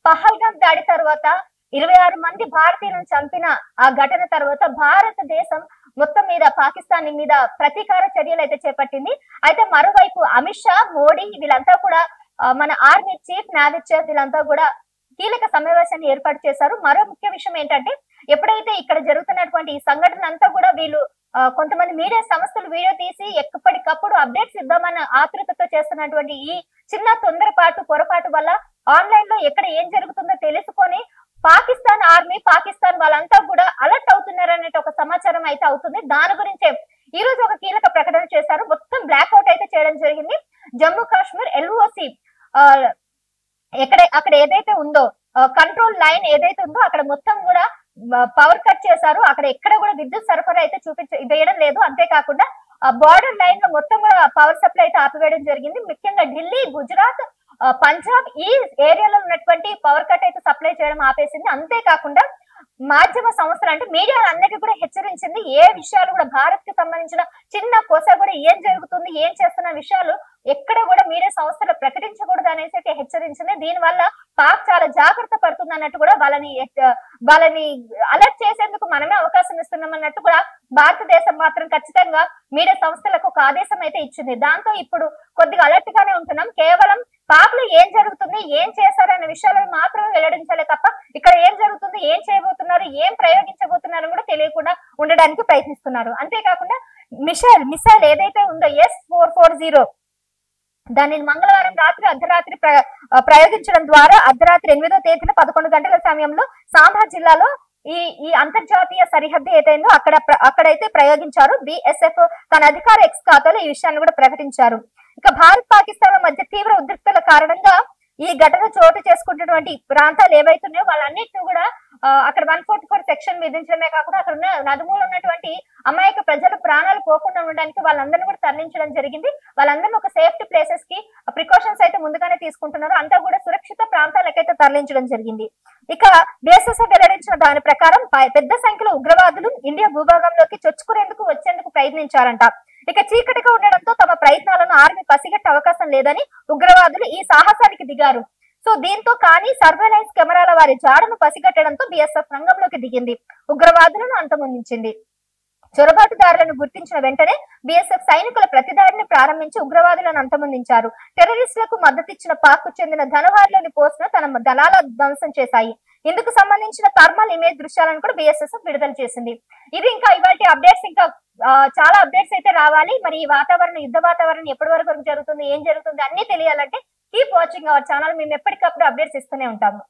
పహల్గాం దాడి తర్వాత 26 మంది భారతీయులను చంపిన ఆ ఘటన తర్వాత భారతదేశం మొత్తం మీద పాకిస్తాన్ మీద ప్రతీకార చర్యలు అయితే చేపట్టింది. అయితే మరోవైపు అమిత్ షా, మోడీ వీళ్ళంతా కూడా మన ఆర్మీ చీఫ్, నావీ చీఫ్ వీళ్ళంతా కూడా కీలక సమావేశాన్ని ఏర్పాటు చేశారు. మరో ముఖ్య విషయం ఏంటంటే ఎప్పుడైతే ఇక్కడ జరుగుతున్నటువంటి ఈ సంఘటన అంతా కూడా వీళ్ళు కొంతమంది మీడియా సంస్థలు వీడియో తీసి ఎప్పటికప్పుడు అప్డేట్స్ ఇద్దామన్న ఆతృతతో చేస్తున్నటువంటి ఈ చిన్న తొందరపాటు పొరపాటు వల్ల ఆన్లైన్ లో ఎక్కడ ఏం జరుగుతుందో తెలుసుకొని పాకిస్తాన్ ఆర్మీ, పాకిస్తాన్ వాళ్ళంతా కూడా అలర్ట్ అవుతున్నారనే ఒక సమాచారం అయితే అవుతుంది. దాని గురించే ఈ రోజు ఒక కీలక ప్రకటన చేశారు. మొత్తం బ్లాక్అవుట్ అయితే చేయడం జరిగింది. జమ్మూ కాశ్మీర్ LOC అక్కడ ఏదైతే ఉందో కంట్రోల్ లైన్ ఏదైతే ఉందో అక్కడ మొత్తం కూడా పవర్ కట్ చేశారు. అక్కడ ఎక్కడ కూడా విద్యుత్ సరఫరా అయితే వేయడం లేదు. అంతేకాకుండా బార్డర్ లైన్ లో మొత్తం కూడా పవర్ సప్లై అయితే ఆపివేయడం జరిగింది. ముఖ్యంగా ఢిల్లీ, గుజరాత్, పంజాబ్ ఈ ఏరియాలో ఉన్నటువంటి పవర్ కట్ అయితే సప్లై చేయడం ఆపేసింది. అంతేకాకుండా మాధ్యమ సంస్థలు అంటే మీడియా అన్నిటికీ కూడా హెచ్చరించింది. ఏ విషయాలు కూడా భారత్ కి సంబంధించిన చిన్న కోస కూడా ఏం జరుగుతుంది, ఏం చేస్తున్న విషయాలు ఎక్కడ కూడా మీడియా సంస్థలు ప్రకటించకూడదు అనేసి అయితే హెచ్చరించింది. దీని వల్ల పాక్ చాలా జాగ్రత్త పడుతుంది అన్నట్టు కూడా వాళ్ళని అలర్ట్ చేసేందుకు మనమే అవకాశం ఇస్తున్నాం అన్నట్టు కూడా భారతదేశం మాత్రం ఖచ్చితంగా మీడియా సంస్థలకు ఒక ఆదేశం అయితే ఇచ్చింది. దాంతో ఇప్పుడు కొద్దిగా అలర్ట్ గానే ఉంటున్నాం. కేవలం పాక్ లో ఏం జరుగుతుంది, ఏం చేశారనే విషయాలను మాత్రమే వెల్లడించాలి తప్ప ఇక్కడ ఏం జరుగుతుంది, ఏం చేయబోతున్నారు, ఏం ప్రయోగించబోతున్నారు కూడా తెలియకుండా ఉండడానికి ప్రయత్నిస్తున్నారు. అంతేకాకుండా మిసైల్ ఏదైతే ఉందో S-440 దానిని మంగళవారం రాత్రి అర్ధరాత్రి ప్రయోగించడం ద్వారా అర్ధరాత్రి 8వ తేదీన 11 గంటల సమయంలో సాంబా జిల్లాలో ఈ అంతర్జాతీయ సరిహద్దు ఏదైందో అక్కడైతే ప్రయోగించారు. BSF తన అధికార ఎక్స్ ఖాతాలో ఈ విషయాన్ని కూడా ప్రకటించారు. ఇక భారత్ పాకిస్తాన్ల మధ్య తీవ్ర ఉద్రిక్తల కారణంగా ఈ ఘటన చోటు చేసుకుంటున్నటువంటి ప్రాంతాలు ఏవైతున్నాయో వాళ్ళన్నిటిని కూడా అక్కడ 144 సెక్షన్ విధించడమే కాకుండా అక్కడ ఉన్న నలుమూల ఉన్నటువంటి అమాయక ప్రజలు ప్రాణాలు పోకుండా ఉండడానికి వాళ్ళందరినీ కూడా తరలించడం జరిగింది. వాళ్ళందరినీ ఒక సేఫ్టీ ప్లేసెస్ కి ప్రికాషన్స్ అయితే ముందుగానే తీసుకుంటున్నారు. అంతా కూడా సురక్షిత ప్రాంతాలకైతే తరలించడం జరిగింది. ఇక BSF వెల్లడించిన దాని ప్రకారం పెద్ద సంఖ్యలో ఉగ్రవాదులు ఇండియా భూభాగంలోకి చొచ్చుకునేందుకు వచ్చేందుకు ప్రయత్నించారంట. ఇక చీకటిగా ఉండడంతో తమ ప్రయత్నాలను ఆర్మీ పసిగట్టే అవకాశం లేదని ఉగ్రవాదులు ఈ సాహసానికి దిగారు. సో దీంతో కానీ సర్వేలెన్స్ కెమెరాల వారి జాడను పసిగట్టడంతో BSF రంగంలోకి దిగింది, ఉగ్రవాదులను అంతమొందించింది. చొరబాటుదారులను గుర్తించిన వెంటనే BSF సైనికుల ప్రతిదాడిని ప్రారంభించి ఉగ్రవాదులను అంతమొందించారు. టెర్రరిస్టులకు మద్దతిచ్చిన పాక్ కు చెందిన ధనవారిలోని పోస్టును తన దళాల ధ్వంసం చేశాయి. ఇందుకు సంబంధించిన థర్మల్ ఇమేజ్ దృశ్యాలను కూడా BSF విడుదల చేసింది. ఇది ఇంకా ఇవాళ అప్డేట్స్, ఇంకా చాలా అప్డేట్స్ అయితే రావాలి. మరి ఈ వాతావరణం, యుద్ధ వాతావరణం ఎప్పటి వరకు జరుగుతుంది, ఏం జరుగుతుంది అన్ని తెలియాలంటే కీప్ వాచింగ్ అవర్ ఛానల్. మేము ఎప్పటికప్పుడు అప్డేట్స్ ఇస్తూనే ఉంటాము.